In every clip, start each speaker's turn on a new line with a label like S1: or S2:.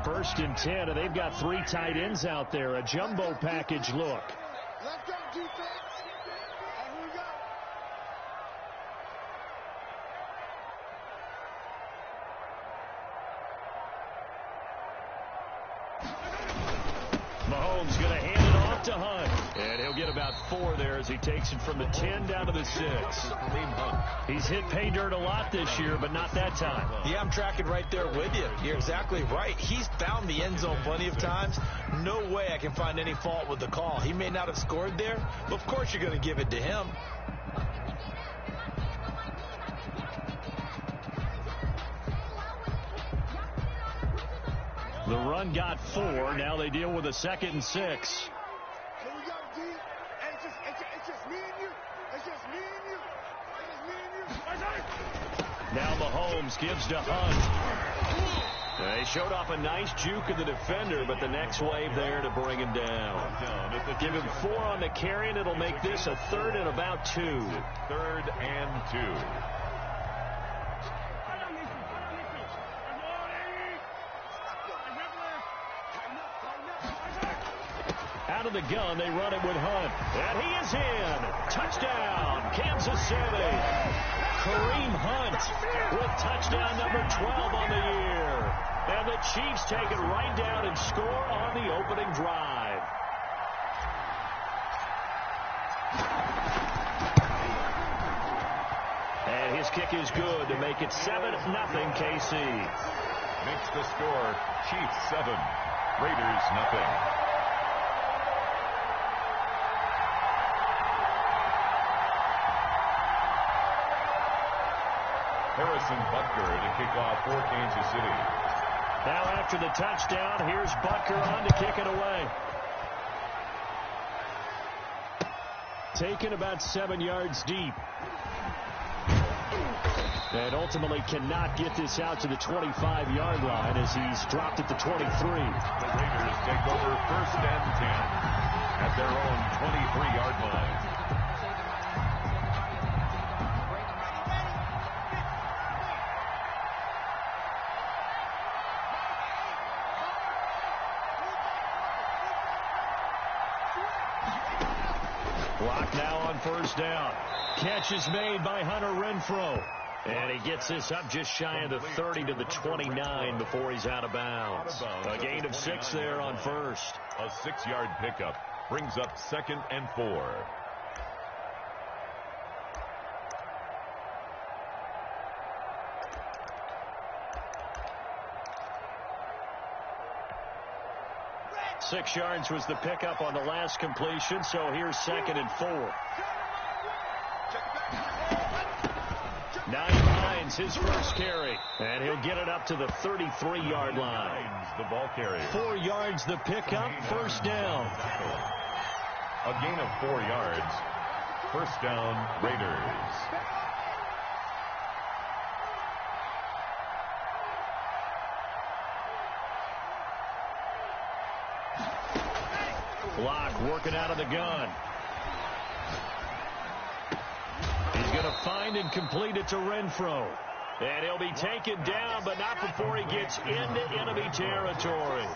S1: First and 10, and they've got 3 tight ends out there. A jumbo package look.
S2: Let's go, defense. Here we go.
S1: Mahomes going to hand it off to Hunt. And he'll get about 4 there as he takes it from the 10 down to the 6. He's hit pay dirt a lot this year, but not that time.
S3: Yeah, I'm tracking right there with you. You're exactly right. He's found the end zone plenty of times. No way I can find any fault with the call. He may not have scored there, but of course you're going to give it to him.
S1: The run got 4. Now they deal with a 2nd and 6.
S2: Here we go, D. It's just me and you. It's just me and you. It's just me and you.
S1: Now Mahomes gives to Hunt. They showed off a nice juke of the defender, but the next wave there to bring him down. Give him 4 on the carry, and it'll make this a 3rd and about 2.
S4: 3rd and 2.
S1: Out of the gun, they run it with Hunt. And he is in. Touchdown, Kansas City. Kareem Hunt with touchdown number 12 on the year. And the Chiefs take it right down and score on the opening drive. And his kick is good to make it 7-0 KC.
S4: Makes the score Chiefs 7, Raiders nothing. Harrison Butker to kick off for Kansas City.
S1: Now after the touchdown, here's Butker on to kick it away. Taken about 7 yards deep. And ultimately cannot get this out to the 25-yard line as he's dropped at the 23.
S4: The Raiders take over 1st and 10 at their own 23-yard line.
S1: Block now on 1st down. Catch is made by Hunter Renfrow. And he gets this up just shy of the 30 to the 29 before he's out of bounds. A gain of 6 there on 1st.
S4: A 6-yard pickup brings up 2nd and 4.
S1: Six yards was the pickup on the last completion, so here's 2nd and 4. 9 Hines, his first carry, and he'll get it up to the 33-yard line.
S4: The ball carrier.
S1: 4 yards the pickup, 1st down.
S4: A gain of 4 yards. 1st down, Raiders.
S1: Block working out of the gun. He's going to find and complete it to Renfrow. And he'll be taken down, but not before he gets into enemy territory.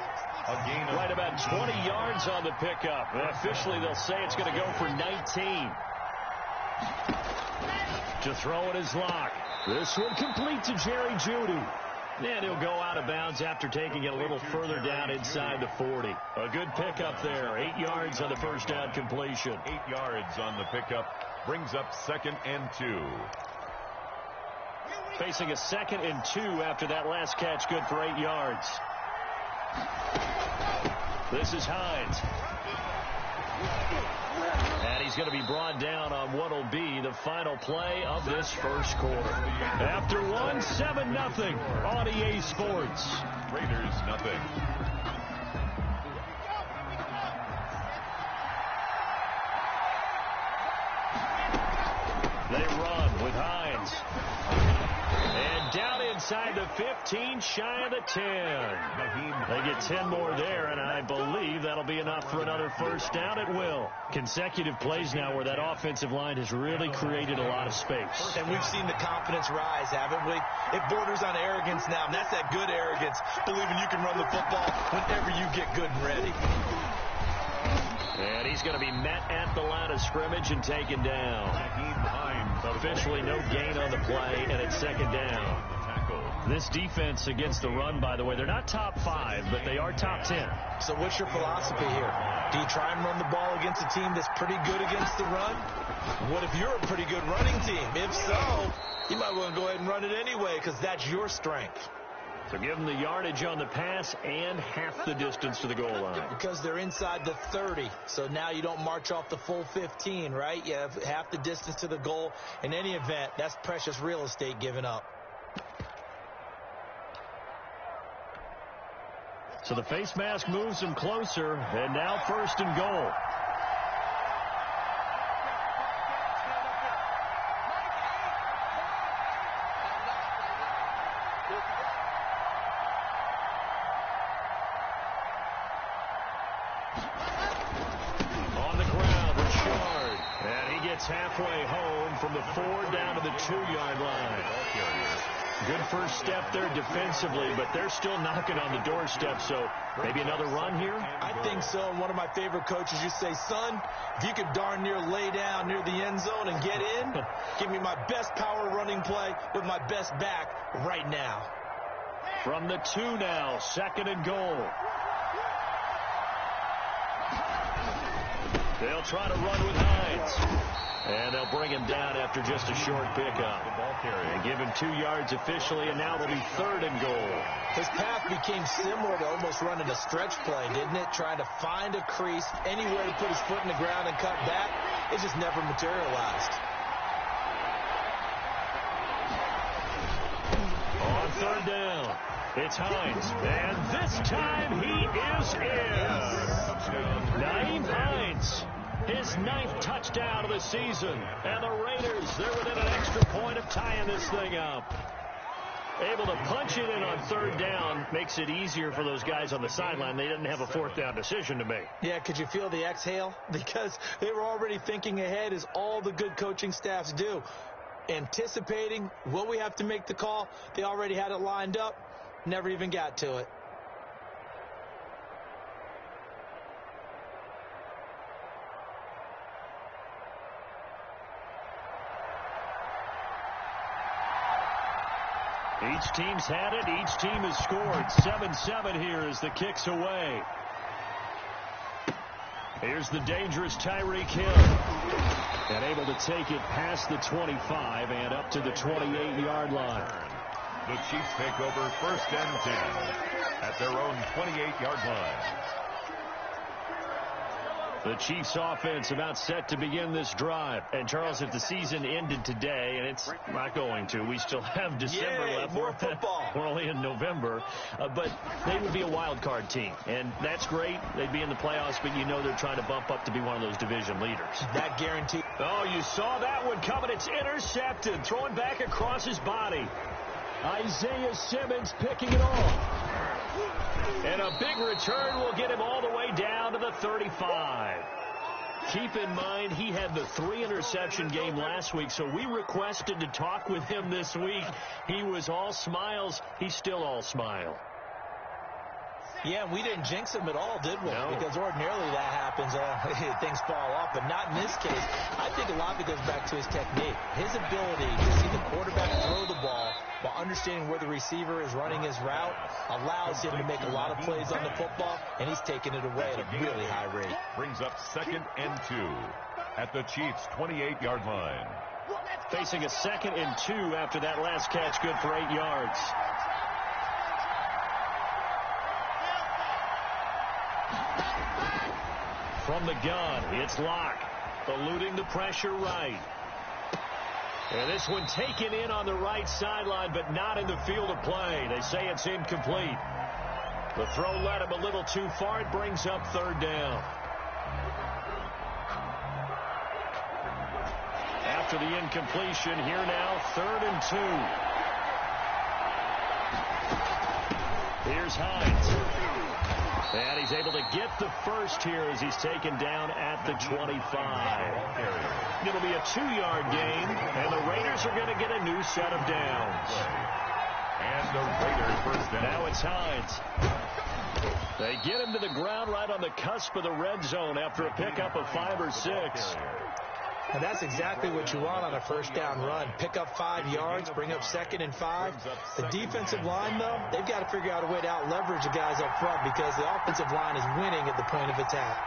S1: Right about 20 yards on the pickup. And officially, they'll say it's going to go for 19. To throw it is Locke. This one complete to Jerry Jeudy. And he'll go out of bounds after taking it a little further down inside the 40. A good pickup there. 8 yards on the 1st down completion.
S4: 8 yards on the pickup. Brings up 2nd and 2.
S1: Facing a 2nd and 2 after that last catch, good for 8 yards. This is Hines. And he's going to be brought down on what will be the final play of this 1st quarter. After 1, 7-0 on EA Sports.
S4: Raiders nothing.
S1: They run with Hines. And down inside the 15, shy of the 10. They get 10 more there, and I believe that'll be enough for another first down. It will. Consecutive plays now where that offensive line has really created a lot of space.
S3: And we've seen the confidence rise, haven't we? It borders on arrogance now, and that's that good arrogance, believing you can run the football whenever you get good and ready.
S1: And he's going to be met at the line of scrimmage and taken down. Officially no gain on the play, and it's second down. This defense against the run, by the way, they're not top 5, but they are top 10.
S3: So what's your philosophy here? Do you try and run the ball against a team that's pretty good against the run? What if you're a pretty good running team? If so, you might want to go ahead and run it anyway because that's your strength.
S1: So give them the yardage on the pass and half the distance to the goal line.
S3: Because they're inside the 30. So now you don't march off the full 15, right? You have half the distance to the goal. In any event, that's precious real estate given up.
S1: So the face mask moves them closer, and now first and goal. On the ground, Richard. And he gets halfway home from the 4 down to the 2-yard line. Good first step there defensively, but they're still knocking on the doorstep, so maybe another run here?
S3: I think so. And one of my favorite coaches used to say, son, if you could darn near lay down near the end zone and get in, give me my best power running play with my best back right now.
S1: From the 2 now, second and goal. They'll try to run with Hines. And they'll bring him down after just a short pickup. And give him 2 yards officially, and now it'll be third and goal.
S3: His path became similar to almost running a stretch play, didn't it? Trying to find a crease, anywhere to put his foot in the ground and cut back. It just never materialized.
S1: On third down, it's Hines. And this time he is in. Nyheim Hines. His 9th touchdown of the season. And the Raiders, they're within an extra point of tying this thing up. Able to punch it in on third down makes it easier for those guys on the sideline. They didn't have a fourth down decision to make.
S3: Yeah, could you feel the exhale? Because they were already thinking ahead, as all the good coaching staffs do. Anticipating, will we have to make the call? They already had it lined up. Never even got to it.
S1: Each team's had it. Each team has scored. 7-7 here as the kick's away. Here's the dangerous Tyreek Hill. And able to take it past the 25 and up to the 28-yard line.
S4: The Chiefs take over first and 10 at their own 28-yard line.
S1: The Chiefs offense about set to begin this drive. And, Charles, if the season ended today, and it's not going to, we still have December left.
S3: More football.
S1: We're only in November. But they would be a wild card team. And that's great. They'd be in the playoffs, but you know they're trying to bump up to be one of those division leaders.
S3: That guarantee.
S1: Oh, you saw that one coming. It's intercepted. Throwing back across his body. Isaiah Simmons picking it off. And a big return will get him all the way down to the 35. Keep in mind, he had the 3-interception game last week, so we requested to talk with him this week. He was all smiles. He's still all smile.
S3: Yeah, we didn't jinx him at all, did we?
S1: No.
S3: Because ordinarily that happens. Things fall off, but not in this case. I think a lot of it goes back to his technique. His ability to see the quarterback throw the ball while understanding where the receiver is running his route allows him to make a lot of plays on the football, and he's taking it away at a really high rate.
S4: Brings up second and 2 at the Chiefs' 28-yard line.
S1: Facing a second and 2 after that last catch, good for 8 yards. From the gun, it's Locke, eluding the pressure right. And this one taken in on the right sideline, but not in the field of play. They say it's incomplete. The throw led him a little too far. It brings up third down. After the incompletion, here now, 3rd and 2. Here's Hines. And he's able to get the first here as he's taken down at the 25. It'll be a 2-yard gain, and the Raiders are going to get a new set of downs.
S4: And the Raiders first down.
S1: Now it's Hines. They get him to the ground right on the cusp of the red zone after a pickup of 5 or 6.
S3: And that's exactly what you want on a first down run. Pick up 5 yards, bring up 2nd and 5. The defensive line, though, they've got to figure out a way to out-leverage the guys up front because the offensive line is winning at the point of attack.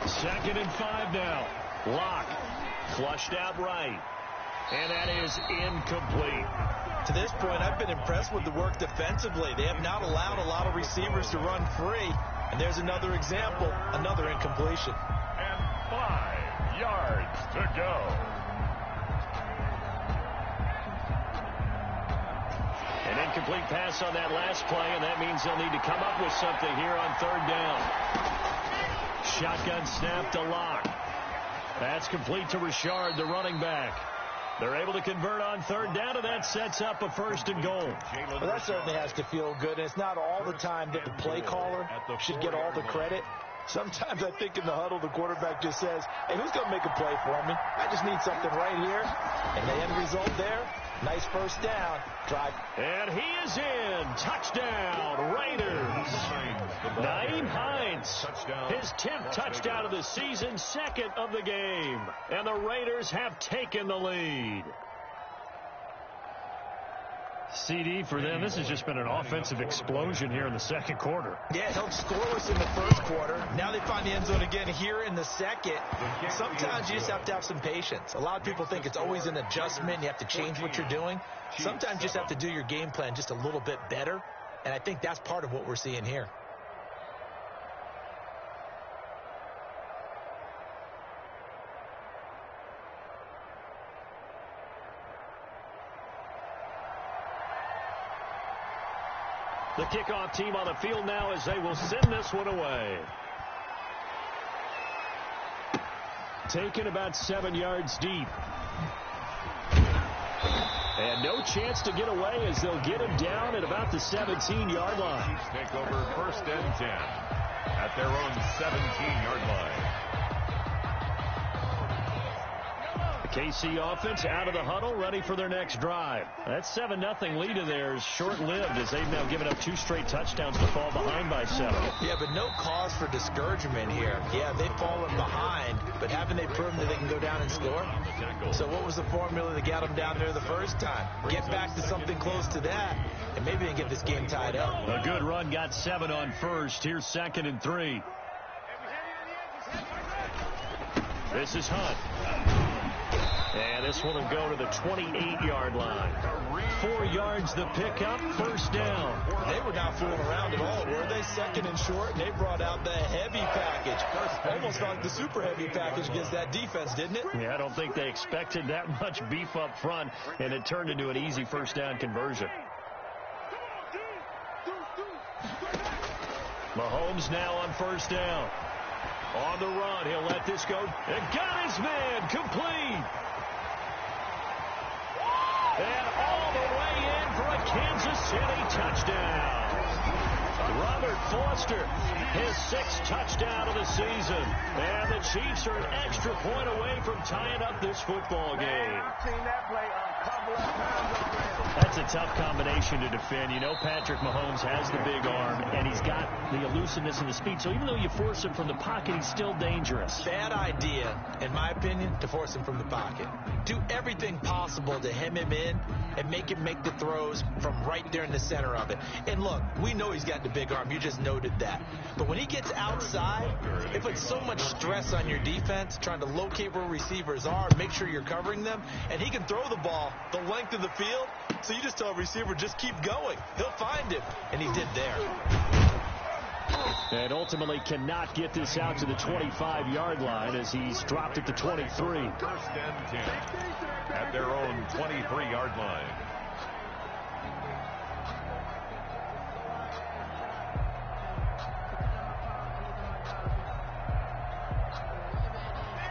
S1: Second and 5 now. Lock. Flushed out right. And that is incomplete.
S3: To this point, I've been impressed with the work defensively. They have not allowed a lot of receivers to run free. And there's another example, another incompletion.
S4: And 5 yards to go.
S1: An incomplete pass on that last play, and that means they'll need to come up with something here on 3rd down. Shotgun snap to Lock. That's complete to Richard, the running back. They're able to convert on 3rd down, and that sets up a 1st and goal.
S3: Well, that certainly has to feel good. And it's not all the time that the play caller should get all the credit. Sometimes I think in the huddle, the quarterback just says, hey, who's going to make a play for me? I just need something right here. And the end result there, nice first down. Drive.
S1: And he is in. Touchdown, Raiders. Nyheim Hines, his 10th touchdown of the season, 2nd of the game. And the Raiders have taken the lead. CD for them, this has just been an offensive explosion here in the 2nd quarter.
S3: Yeah, it helped scoreless in the 1st quarter. Now they find the end zone again here in the 2nd. Sometimes you just have to have some patience. A lot of people think it's always an adjustment. You have to change what you're doing. Sometimes you just have to do your game plan just a little bit better. And I think that's part of what we're seeing here.
S1: The kickoff team on the field now as they will send this one away. Taken about 7 yards deep. And no chance to get away as they'll get him down at about the 17-yard line.
S4: Chiefs take over 1st and 10 at their own 17-yard line.
S1: KC offense out of the huddle, ready for their next drive. That 7-0 lead of theirs short-lived as they've now given up 2 straight touchdowns to fall behind by 7.
S3: Yeah, but no cause for discouragement here. Yeah, they've fallen behind, but haven't they proven that they can go down and score? So what was the formula that got them down there the first time? Get back to something close to that, and maybe they can get this game tied up.
S1: A good run got 7 on 1st. Here's 2nd and 3. This is Hunt. And this one will go to the 28-yard line. 4 yards the pickup, 1st down.
S3: They were not fooling around at all, were they? 2nd and short, and they brought out the heavy package. Almost like the super heavy package against that defense, didn't it?
S1: Yeah, I don't think they expected that much beef up front, and it turned into an easy 1st down conversion. Mahomes now on 1st down. On the run, he'll let this go. And got his man, complete. And all the way in for a Kansas City touchdown. Robert Foster, his 6th touchdown of the season. And the Chiefs are an extra point away from tying up this football game.
S2: I've seen that play a couple of times already.
S1: That's a tough combination to defend. You know Patrick Mahomes has the big arm, and he's got the elusiveness and the speed. So even though you force him from the pocket, he's still dangerous.
S3: Bad idea, in my opinion, to force him from the pocket. Do everything possible to hem him in and make him make the throws from right there in the center of it. And look, we know he's got the big arm. You just noted that. But when he gets outside, it puts so much stress on your defense trying to locate where receivers are, make sure you're covering them, and he can throw the ball the length of the field. So you just tell a receiver, just keep going. He'll find him. And he did there.
S1: And ultimately cannot get this out to the 25-yard line as he's dropped at the 23.
S4: 1st and 10 at their own 23-yard line.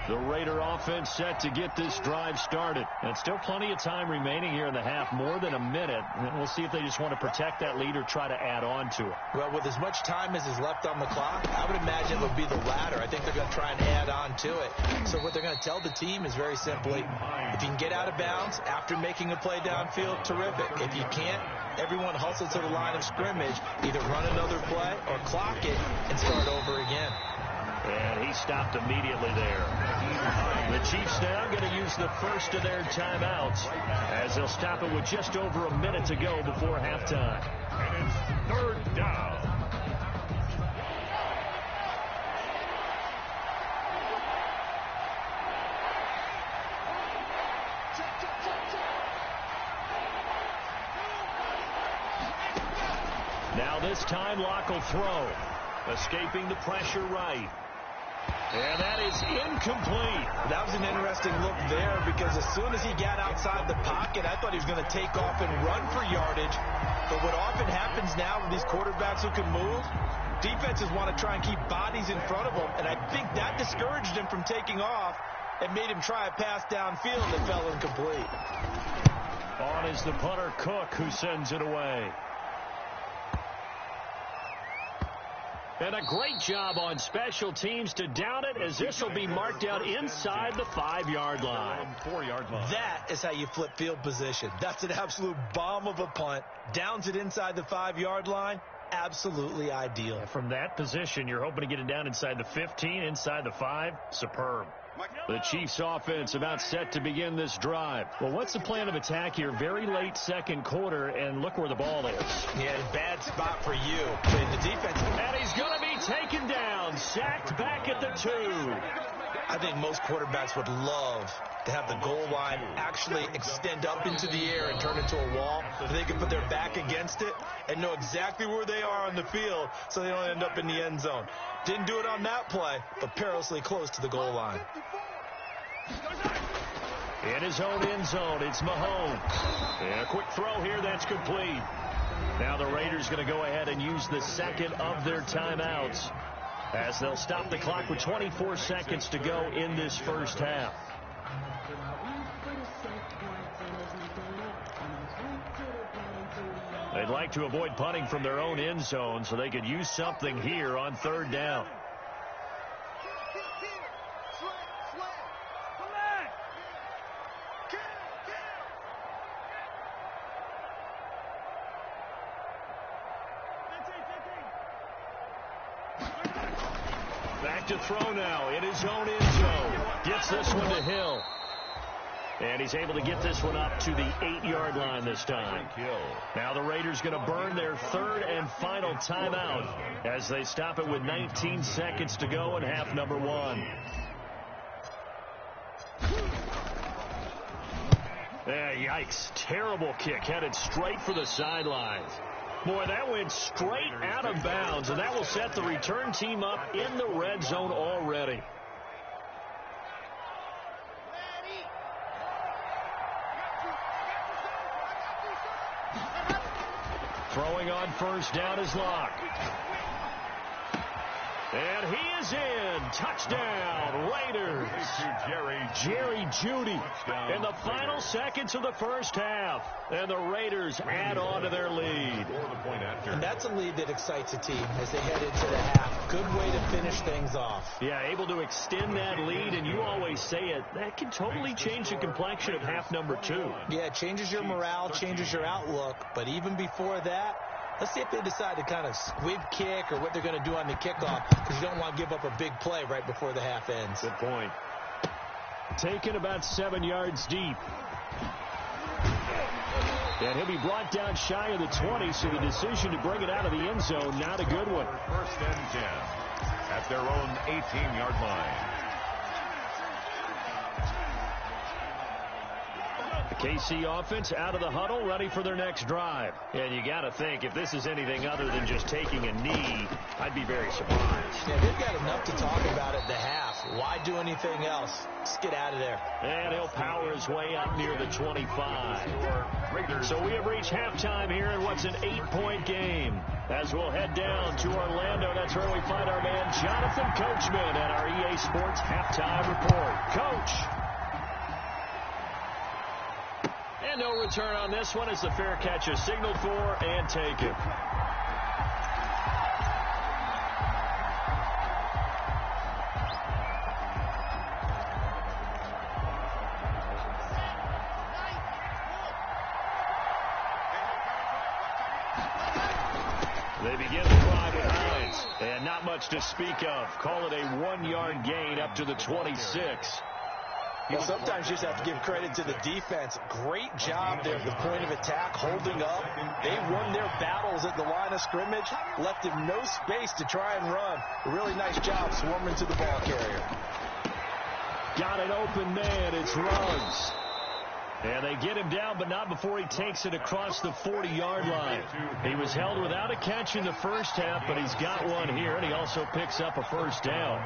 S1: The Raider offense set to get this drive started. And still plenty of time remaining here in the half, more than a minute. And we'll see if they just want to protect that lead or try to add on to it.
S3: Well, with as much time as is left on the clock, I would imagine it would be the latter. I think they're going to try and add on to it. So what they're going to tell the team is very simply, if you can get out of bounds after making a play downfield, terrific. If you can't, everyone hustle to the line of scrimmage, either run another play or clock it and start over again.
S1: And he stopped immediately there. The Chiefs now going to use the first of their timeouts as they'll stop it with just over a minute to go before halftime.
S4: And it's third down.
S1: Now this time Locke will throw. Escaping the pressure right. And that is incomplete.
S3: That was an interesting look there because as soon as he got outside the pocket, I thought he was going to take off and run for yardage. But what often happens now with these quarterbacks who can move, defenses want to try and keep bodies in front of them. And I think that discouraged him from taking off and made him try a pass downfield that fell incomplete.
S1: On is the punter Cook, who sends it away. And a great job on special teams to down it, as this will be marked out inside the 5-yard line.
S4: 4-yard line.
S3: That is how you flip field position. That's an absolute bomb of a punt. Downs it inside the 5-yard line. Absolutely ideal.
S1: And from that position, you're hoping to get it down inside the 15, inside the 5. Superb. The Chiefs offense about set to begin this drive. Well, what's the plan of attack here? Very late second quarter, and look where the ball is.
S3: Yeah, bad spot for you. But the defense.
S1: And he's going to be taken down, sacked back at the 2.
S3: I think most quarterbacks would love to have the goal line actually extend up into the air and turn into a wall so they can put their back against it and know exactly where they are on the field so they don't end up in the end zone. Didn't do it on that play, but perilously close to the goal line.
S1: In his own end zone, it's Mahomes. And a quick throw here, that's complete. Now the Raiders going to go ahead and use the second of their timeouts as they'll stop the clock with 24 seconds to go in this first half. They'd like to avoid punting from their own end zone so they could use something here on third down. Back to throw now in his own end zone. Gets this one to Hill. And he's able to get this one up to the 8-yard line this time. Now the Raiders going to burn their third and final timeout as they stop it with 19 seconds to go in half number 1. Yikes. Terrible kick. Headed straight for the sidelines. Boy, that went straight out of bounds, and that will set the return team up in the red zone already. Throwing on first down is Locke. And he is in. Touchdown, Raiders. Jerry Jeudy in the final seconds of the first half. And the Raiders add on to their lead.
S3: And that's a lead that excites a team as they head into the half. Good way to finish things off.
S1: Yeah, able to extend that lead, and you always say it, that can totally change the complexion of half number 2.
S3: Yeah, it changes your morale, changes your outlook. But even before that, let's see if they decide to kind of squib kick or what they're going to do on the kickoff, because you don't want to give up a big play right before the half ends.
S1: Good point. Taken about 7 yards deep. And he'll be brought down shy of the 20, so the decision to bring it out of the end zone, not a good one.
S4: First and 10 at their own 18-yard line.
S1: KC offense out of the huddle, ready for their next drive. And you got to think, if this is anything other than just taking a knee, I'd be very surprised.
S3: Yeah, they've got enough to talk about at the half. Why do anything else? Just get out of there.
S1: And he'll power his way up near the 25. So we have reached halftime here in what's an 8-point game. As we'll head down to Orlando, that's where we find our man Jonathan Coachman at our EA Sports Halftime Report. Coach. And no return on this one as the fair catch is signaled for and taken. They begin the drive with Hines, and not much to speak of. Call it a 1-yard gain up to the 26.
S3: Well, sometimes you just have to give credit to the defense. Great job there at the point of attack, holding up. They won their battles at the line of scrimmage, left him no space to try and run. A really nice job swarming to the ball carrier.
S1: Got an open man. It's Ruggs. And they get him down, but not before he takes it across the 40-yard line. He was held without a catch in the first half, but he's got one here, and he also picks up a first down.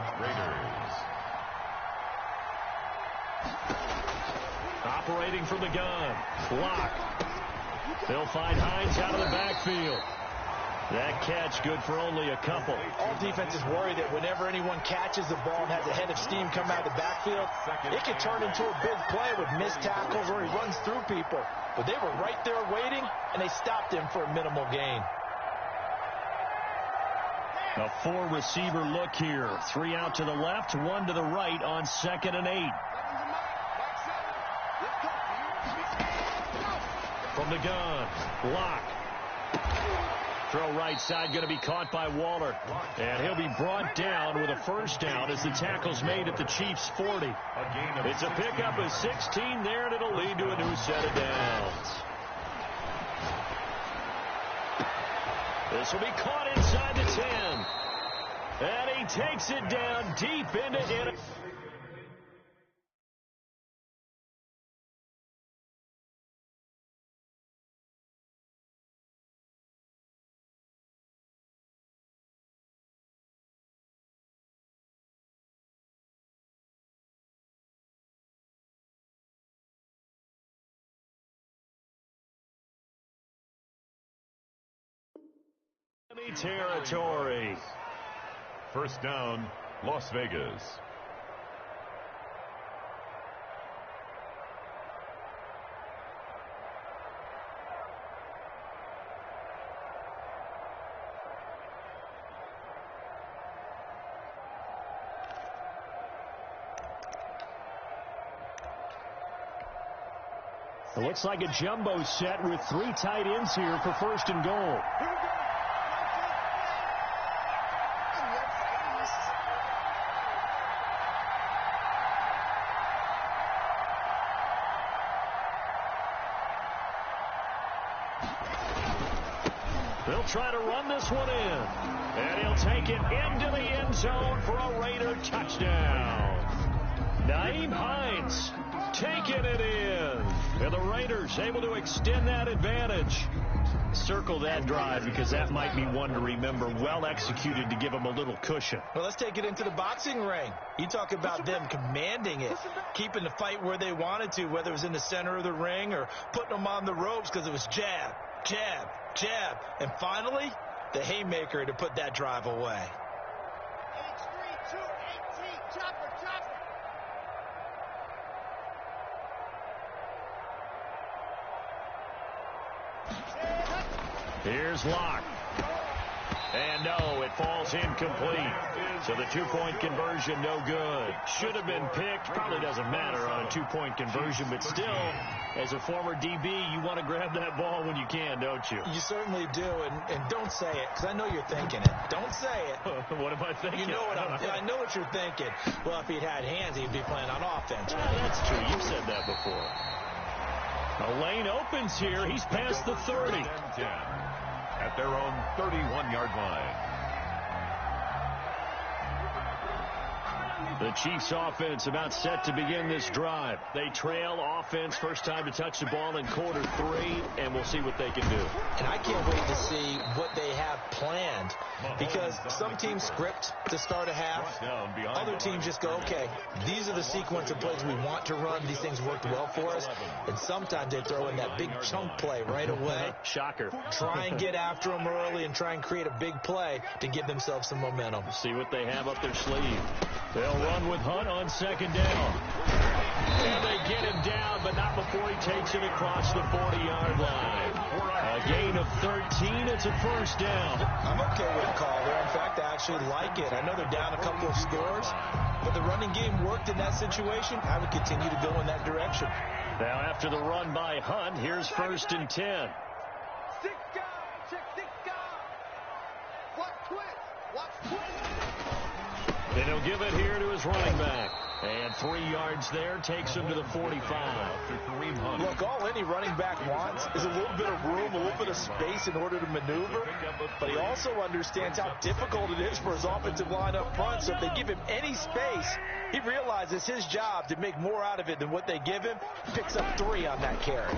S1: Operating from the gun. Block. They'll find Hines out of the backfield. That catch good for only a couple.
S3: All defenses worry that whenever anyone catches the ball and has a head of steam come out of the backfield, it can turn into a big play with missed tackles or he runs through people. But they were right there waiting, and they stopped him for a minimal gain.
S1: A 4-receiver look here. 3 out to the left, 1 to the right on 2nd and 8. From the gun, block. Throw right side going to be caught by Waller. And he'll be brought down with a first down as the tackle's made at the Chiefs' 40. It's a pickup of 16 there, and it'll lead to a new set of downs. This will be caught inside the 10. And he takes it down deep into it. Territory.
S4: First down, Las Vegas.
S1: It looks like a jumbo set with 3 tight ends here for 1st and goal. They'll try to run this one in. And he'll take it into the end zone for a Raider touchdown. Nyheim Hines taking it in. And the Raiders able to extend that advantage. Circle that drive because that might be one to remember. Well executed to give them a little cushion.
S3: Well, let's take it into the boxing ring. You talk about them commanding it, keeping the fight where they wanted to, whether it was in the center of the ring or putting them on the ropes because it was jab, jab, jab. And finally, the haymaker to put that drive away.
S1: Here's Locke. And no, it falls incomplete. So the 2-point conversion, no good. Should have been picked. Probably doesn't matter on a 2-point conversion, but still, as a former DB, you want to grab that ball when you can, don't you?
S3: You certainly do, and don't say it, because I know you're thinking it. Don't say it.
S1: What am I thinking?
S3: You know what I know what you're thinking. Well, if he'd had hands, he'd be playing on offense.
S1: Well, that's true. You've said that before. A lane opens here. He's past the 30.
S4: At their own 31-yard line.
S1: The Chiefs offense about set to begin this drive. They trail offense, first time to touch the ball in quarter 3, and we'll see what they can do.
S3: And I can't wait to see what they have planned, because some teams script to start a half. other teams just go, okay, these are the sequence of plays we want to run. These things worked well for us. And sometimes they throw in that big chunk play right away.
S1: Shocker.
S3: Try and get after them early and try and create a big play to give themselves some momentum.
S1: See what they have up their sleeve. They'll run with Hunt on second down. And they get him down, but not before he takes it across the 40-yard line. A gain of 13. It's a first down.
S3: I'm okay with the call there. In fact, I actually like it. I know they're down a couple of scores, but the running game worked in that situation. I would continue to go in that direction.
S1: Now, after the run by Hunt, here's 1st and 10. And he'll give it here to his running back. And 3 yards there takes him to the 45.
S3: Look, all any running back wants is a little bit of room, a little bit of space in order to maneuver. But he also understands how difficult it is for his offensive line up front. So if they give him any space, he realizes his job to make more out of it than what they give him. Picks up 3 on that carry.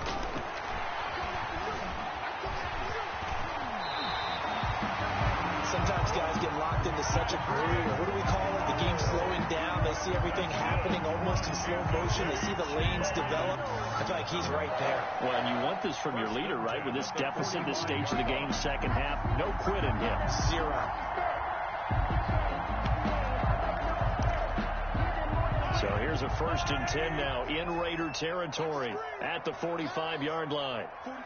S3: Sometimes guys get locked into such a groove, or what do we call it? The game slowing down. They see everything happening almost in slow motion. They see the lanes develop. I feel like he's right there.
S1: Well, and you want this from your leader, right? With this deficit, this stage of the game, second half, no quit in him.
S3: 0.
S1: So here's a 1st and 10 now in Raider territory at the 45-yard line.
S2: 44,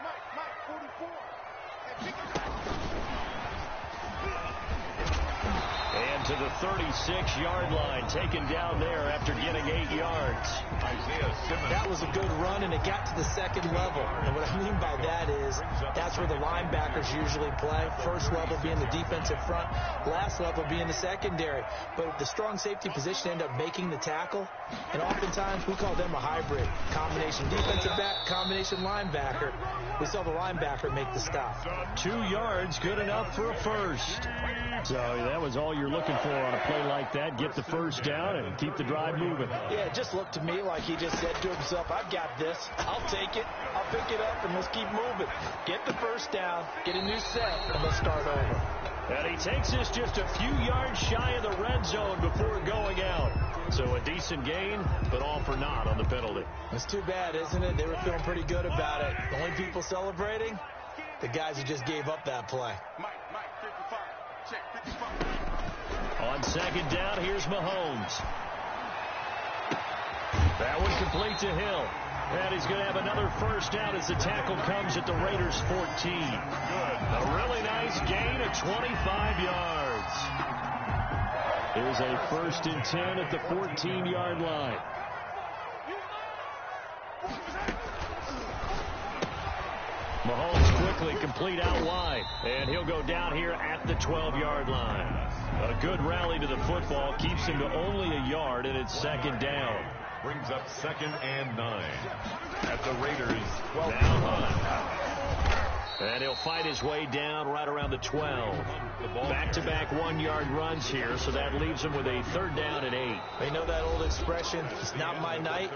S2: Mike, 44.
S1: And to the 36-yard line, taken down there after getting 8 yards.
S3: That was a good run, and it got to the second level. And what I mean by that is that's where the linebackers usually play. First level being the defensive front, last level being the secondary. But the strong safety position ended up making the tackle, and oftentimes we call them a hybrid. Combination defensive back, combination linebacker. We saw the linebacker make the stop.
S1: 2 yards, good enough for a first. So that was all you're looking for on a play like that. Get the first down and keep the drive moving.
S3: Yeah, it just looked to me like he just said to himself, I've got this. I'll take it. I'll pick it up, and let's keep moving. Get the first down, get a new set, and let's start over.
S1: And he takes us just a few yards shy of the red zone before going out. So a decent gain, but all for naught on the penalty.
S3: It's too bad, isn't it? They were feeling pretty good about it. The only people celebrating, the guys who just gave up that play.
S2: Mike, 55. Check, 55.
S1: On second down, here's Mahomes. That one complete to Hill. And he's going to have another first down as the tackle comes at the Raiders' 14. Good. A really nice gain of 25 yards. Here's a 1st and 10 at the 14-yard line. Mahomes quickly complete out wide, and he'll go down here at the 12-yard line. A good rally to the football keeps him to only a yard, and it's second down.
S4: Brings up 2nd and 9 at the Raiders' 12.
S1: Now Hunt. And he'll fight his way down right around the 12. Back-to-back 1-yard runs here, so that leaves him with a 3rd down and 8.
S3: They know that old expression, it's not my night.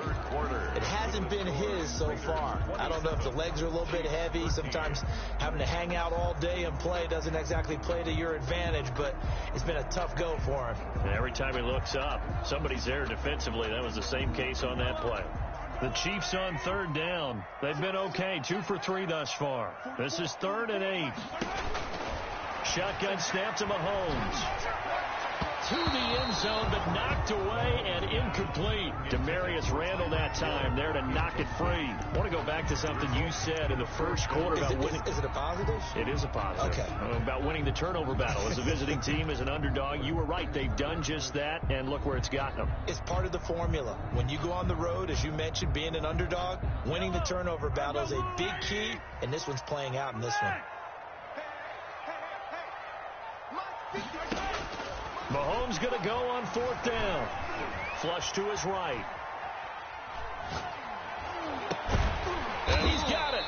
S3: It hasn't been his so far. I don't know if the legs are a little bit heavy. Sometimes having to hang out all day and play doesn't exactly play to your advantage, but it's been a tough go for him.
S1: And every time he looks up, somebody's there defensively. That was the same case on that play. The Chiefs on 3rd down. They've been okay, 2 for 3 thus far. This is 3rd and 8. Shotgun snap to Mahomes. To the end zone, but knocked away and incomplete. Demarius Randall that time there to knock it free. I want to go back to something you said in the first quarter about winning.
S3: Is it a positive?
S1: It is a positive.
S3: Okay.
S1: About winning the turnover battle. As a visiting team, as an underdog, you were right. They've done just that, and look where it's gotten them.
S3: It's part of the formula. When you go on the road, as you mentioned, being an underdog, winning the turnover battle is a big key, and this one's playing out in this one.
S1: Mahomes going to go on 4th down. Flush to his right. And he's got it.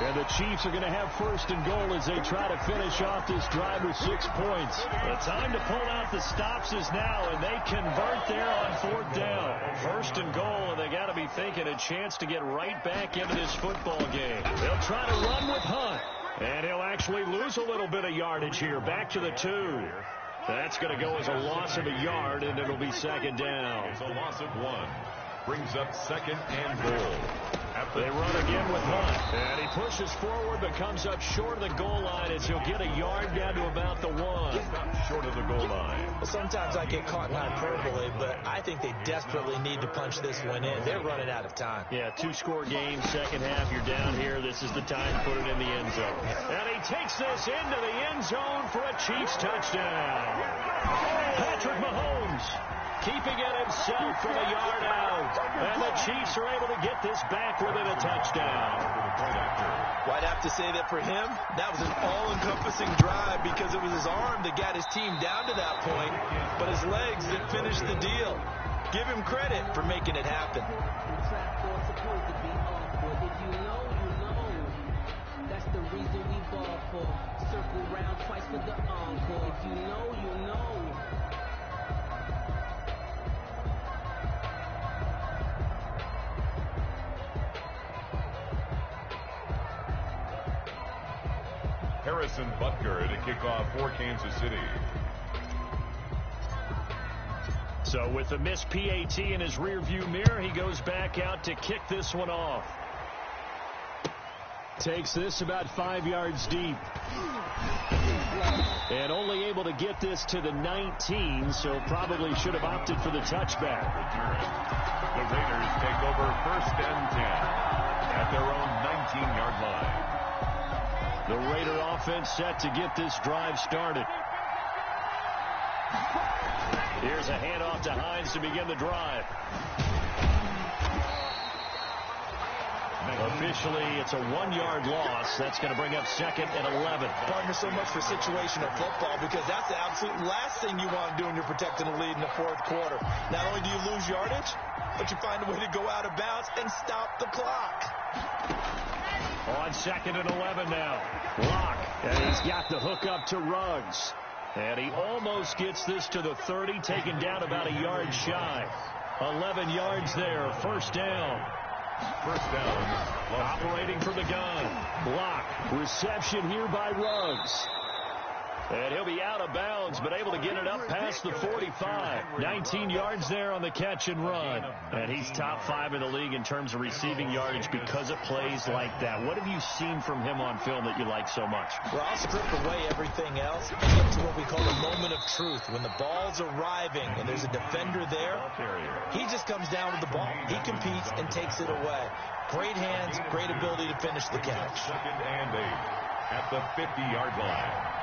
S1: And the Chiefs are going to have 1st and goal as they try to finish off this drive with 6 points. The time to pull out the stops is now, and they convert there on 4th down. 1st and goal, and they got to be thinking a chance to get right back into this football game. They'll try to run with Hunt. And he'll actually lose a little bit of yardage here. Back to the 2. That's going to go as a loss of a yard, and it'll be second down.
S4: It's a loss of 1. Brings up second and goal.
S1: They run again with Hunt. And he pushes forward but comes up short of the goal line as he'll get a yard down to about the 1.
S4: Short of the goal line.
S3: Well, sometimes I get caught in hyperbole, but I think they desperately need to punch this one in. They're running out of time.
S1: Yeah, 2-score game, second half. You're down here. This is the time to put it in the end zone. And he takes this into the end zone for a Chiefs touchdown. Patrick Mahomes keeping it himself from a yard out. And the Chiefs are able to get this back within a touchdown.
S3: Well, I'd have to say that for him, that was an all-encompassing drive because it was his arm that got his team down to that point, but his legs that finished the deal. Give him credit for making it happen.
S5: That's the reason we ball for. Circle round twice for the encore. If you know, you know.
S4: Harrison Butker to kick off for Kansas City.
S1: So with the missed PAT in his rearview mirror, he goes back out to kick this one off. Takes this about 5 yards deep. And only able to get this to the 19, so probably should have opted for the touchback.
S4: The Raiders take over first and 10 at their own 19-yard line.
S1: The Raider offense set to get this drive started. Here's a handoff to Hines to begin the drive. Officially, it's a 1-yard loss. That's going to bring up second and 11.
S3: Partner, so much for situational football because that's the absolute last thing you want to do when you're protecting a lead in the fourth quarter. Not only do you lose yardage, but you find a way to go out of bounds and stop the clock.
S1: On second and 11 now. Locke, and he's got the hook up to Ruggs. And he almost gets this to the 30, taken down about a yard shy. 11 yards there, first down.
S4: First down.
S1: Operating from the gun. Block. Reception here by Ruggs. And he'll be out of bounds, but able to get it up past the 45. 19 yards there on the catch and run. And he's top 5 in the league in terms of receiving yardage because of plays like that. What have you seen from him on film that you like so much?
S3: Well, I'll strip away everything else and get to what we call the moment of truth. When the ball's arriving and there's a defender there, he just comes down with the ball. He competes and takes it away. Great hands, great ability to finish the catch.
S4: Second and 8 at the 50-yard line.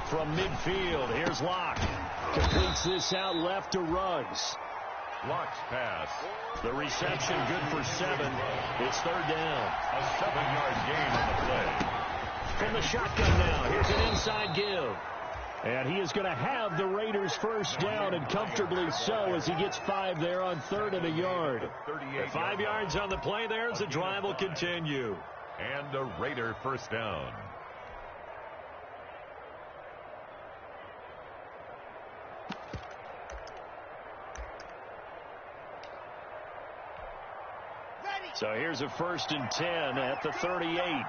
S1: From midfield, here's Locke. Completes this out left to Ruggs.
S4: Locke's pass.
S1: The reception good for 7. It's third down.
S4: A 7-yard gain on the play.
S1: From the shotgun now, here's an inside give. And he is going to have the Raiders first down, and comfortably so, as he gets 5 there on third and a yard. 5 yards on the play there as the drive will continue.
S4: And a Raider first down.
S1: So here's a first and 10 at the 38.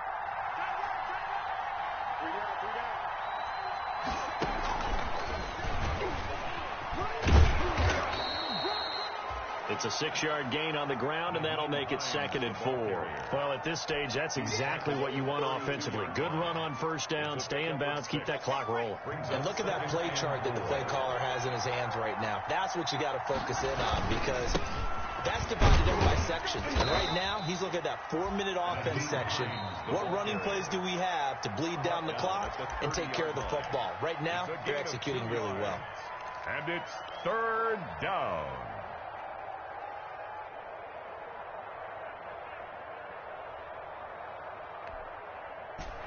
S1: It's a 6-yard gain on the ground, and that'll make it second and 4. Well, at this stage, that's exactly what you want offensively. Good run on first down, stay in bounds, keep that clock rolling.
S3: And look at that play chart that the play caller has in his hands right now. That's what you got to focus in on because that's divided up by sections. And right now, he's looking at that 4-minute offense section. What running plays do we have to bleed down the clock and take care of the football? Right now, they're executing really well.
S4: And it's third down.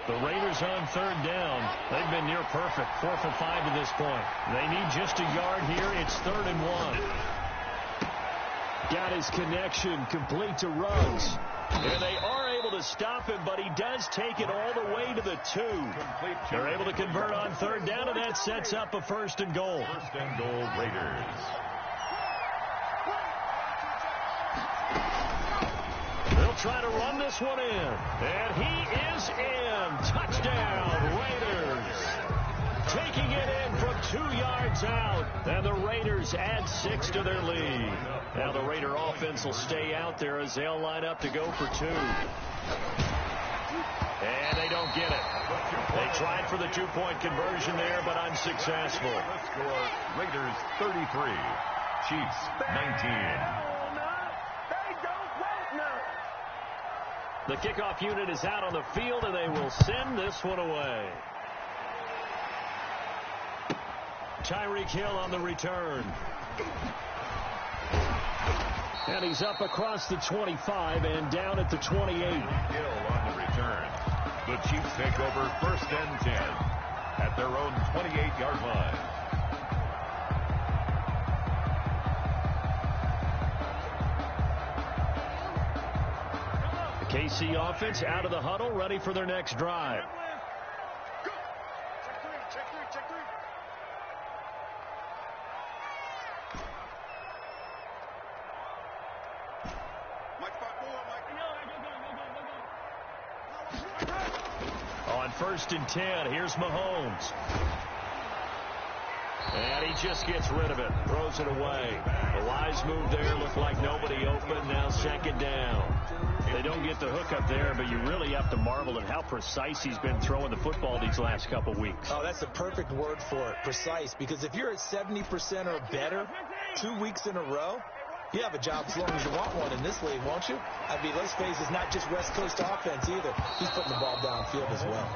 S1: The Raiders on third down. They've been near perfect. 4 for 5 to this point. They need just a yard here. It's third and 1. Got his connection complete to Ruggs. And they are able to stop him, but he does take it all the way to the 2. They're able to convert on third down, and that sets up a first and goal.
S4: First and goal, Raiders.
S1: They'll try to run this one in. And he is in. Touchdown, Raiders. Taking it in from 2 yards out. And the Raiders add 6 to their lead. Now the Raider offense will stay out there as they'll line up to go for 2. And they don't get it. They tried for the 2-point conversion there, but unsuccessful.
S4: The score, Raiders 33, Chiefs 19.
S1: The kickoff unit is out on the field, and they will send this one away. Tyreek Hill on the return. And he's up across the 25 and down at the 28.
S4: Hill on the return. The Chiefs take over 1st and 10 at their own 28-yard line.
S1: The KC offense out of the huddle, ready for their next drive. On 1st and 10, here's Mahomes. And he just gets rid of it, throws it away. The wise move there, looked like nobody open, now 2nd down. They don't get the hook up there, but you really have to marvel at how precise he's been throwing the football these last couple weeks.
S3: Oh, that's the perfect word for it, precise, because if you're at 70% or better 2 weeks in a row, you have a job as long as you want one in this league, won't you? I mean, let's face it, it's not just West Coast offense either. He's putting the ball downfield as well.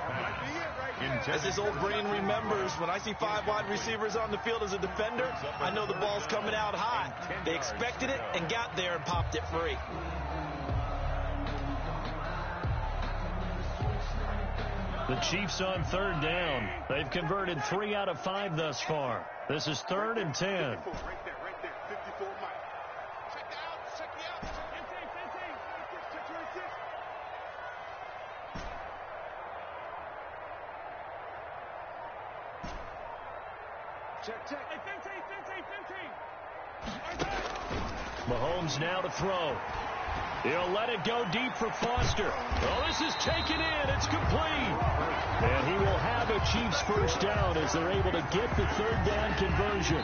S3: As his old brain remembers, when I see 5 wide receivers on the field as a defender, I know the ball's coming out hot. They expected it and got there and popped it free.
S1: The Chiefs on 3rd down. They've converted 3 out of 5 thus far. This is 3rd and 10. Mahomes now to throw. He'll let it go deep for Foster. Oh, this is taken in. It's complete. And he will have a Chiefs 1st down as they're able to get the 3rd down conversion.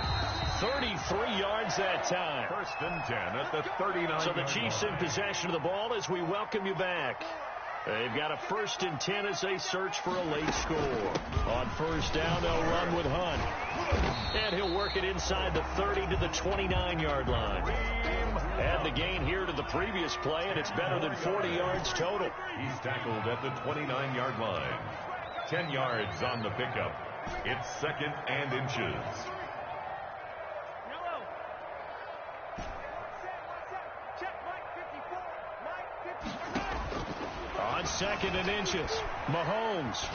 S1: 33 yards that time.
S4: 1st and 10 at the 39.
S1: So the Chiefs in possession of the ball as we welcome you back. They've got a 1st and 10 as they search for a late score. On 1st down, they'll run with Hunt. And he'll work it inside the 30 to the 29-yard line. Add the gain here to the previous play, and it's better than 40 yards total.
S4: He's tackled at the 29-yard line. 10 yards on the pickup. It's 2nd and inches.
S1: On 2nd and inches, Mahomes.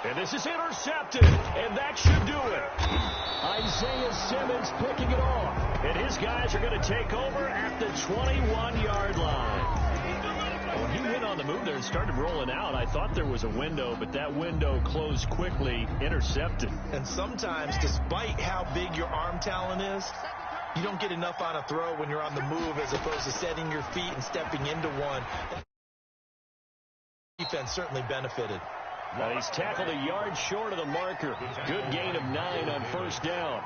S1: And this is intercepted, and that should do it. Isaiah Simmons picking it off. And his guys are going to take over at the 21-yard line. When he went on the move there and started rolling out, I thought there was a window, but that window closed quickly, intercepted.
S3: And sometimes, despite how big your arm talent is, you don't get enough on a throw when you're on the move as opposed to setting your feet and stepping into one. Defense certainly benefited.
S1: Well, he's tackled a yard short of the marker. Good gain of 9 on 1st down.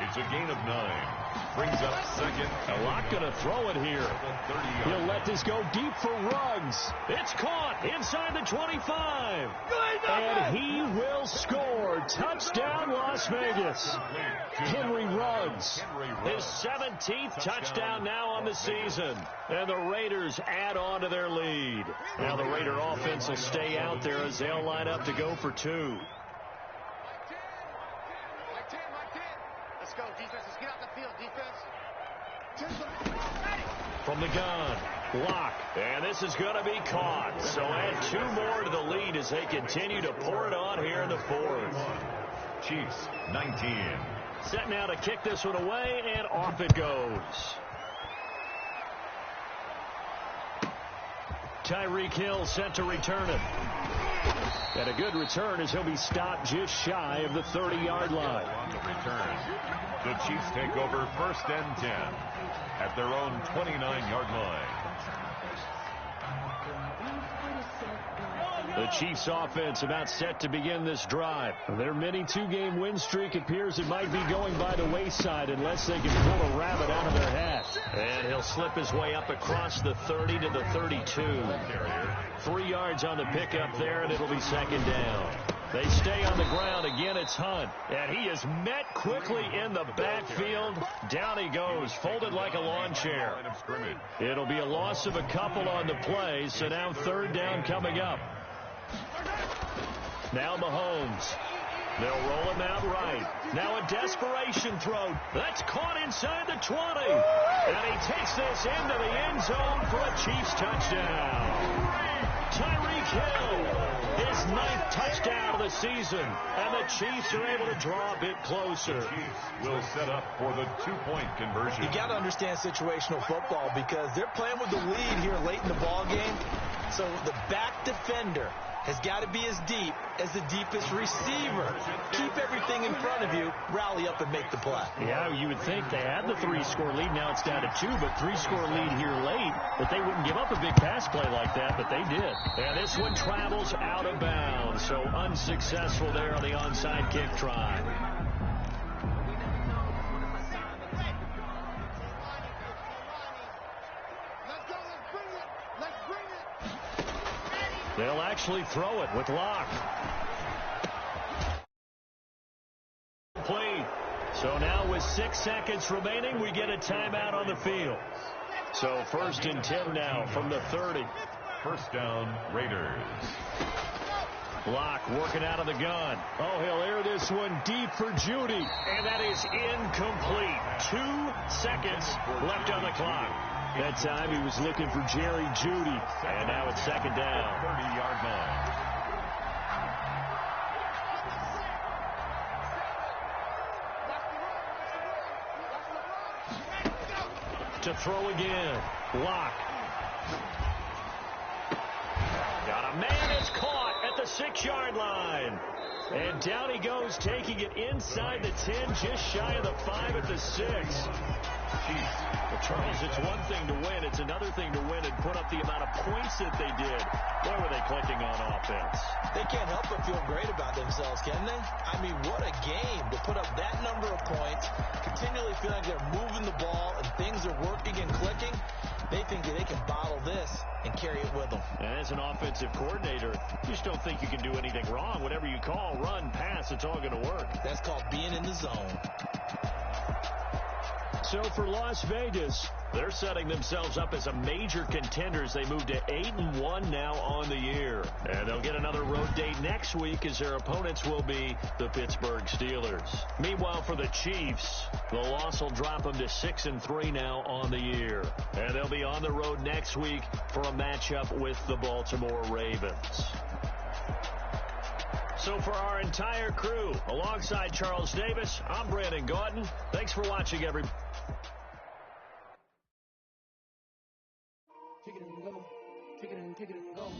S4: It's a gain of 9. Brings up 2nd.
S1: Locke going to throw it here. He'll let this go deep for Ruggs. It's caught inside the 25. And he will score. Touchdown, Las Vegas. Henry Ruggs. His 17th touchdown now on the season. And the Raiders add on to their lead. Now the Raider offense will stay out there as they'll line up to go for 2.
S2: Let's go, defense. Let's get out the field, defense.
S1: From the gun, Locke. And this is going to be caught. So add 2 more to the lead as they continue to pour it on here in the 4th.
S4: Chiefs 19.
S1: Set now to kick this one away, and off it goes. Tyreek Hill set to return it. And a good return as he'll be stopped just shy of the 30-yard line.
S4: On the return, the Chiefs take over 1st and 10 at their own 29-yard line.
S1: The Chiefs offense about set to begin this drive. Their mini 2-game win streak appears it might be going by the wayside unless they can pull a rabbit out of their hat. And he'll slip his way up across the 30 to the 32. 3 yards on the pickup there, and it'll be 2nd down. They stay on the ground. Again, it's Hunt. And he is met quickly in the backfield. Down he goes, folded like a lawn chair. It'll be a loss of a couple on the play, so now 3rd down coming up. Now Mahomes. They'll roll him out right. Now a desperation throw. That's caught inside the 20. And he takes this into the end zone for a Chiefs touchdown. Tyreek Hill, his 9th touchdown of the season. And the Chiefs are able to draw a bit closer.
S4: The Chiefs will set up for the 2-point conversion.
S3: You got to understand situational football because they're playing with the lead here late in the ball game. So the back defender has got to be as deep as the deepest receiver. Keep everything in front of you, rally up and make the play.
S1: Yeah, you would think they had the 3-score lead. Now it's down to 2, but 3-score lead here late. But they wouldn't give up a big pass play like that, but they did. And this one travels out of bounds, so unsuccessful there on the onside kick try. They'll actually throw it with Locke. Play. So now with 6 seconds remaining, we get a timeout on the field. So 1st and 10 now from the 30.
S4: 1st down, Raiders.
S1: Locke working out of the gun. Oh, he'll air this one deep for Judy. And that is incomplete. 2 seconds left on the clock. That time he was looking for Jerry Judy. And now it's 2nd down.
S4: 30-yard line.
S1: To throw again. Locke. Got a man that's caught at the 6-yard line. And down he goes, taking it inside the 10, just shy of the 5 at the 6. Well, Charles, it's one thing to win. It's another thing to win and put up the amount of points that they did. Boy, were they clicking on offense.
S3: They can't help but feel great about themselves, can they? I mean, what a game to put up that number of points, continually feel like they're moving the ball and things are working and clicking. They think that they can bottle this and carry it with them.
S1: And as an offensive coordinator, you just don't think you can do anything wrong. Whatever you call, run, pass, it's all going to work.
S3: That's called being in the zone.
S1: So for Las Vegas, they're setting themselves up as a major contender as they move to 8-1 now on the year. And they'll get another road date next week as their opponents will be the Pittsburgh Steelers. Meanwhile, for the Chiefs, the loss will drop them to 6-3 now on the year. And they'll be on the road next week for a matchup with the Baltimore Ravens. So for our entire crew, alongside Charles Davis, I'm Brandon Gaudin. Thanks for watching, everybody.
S5: Take it and go. Take it and go.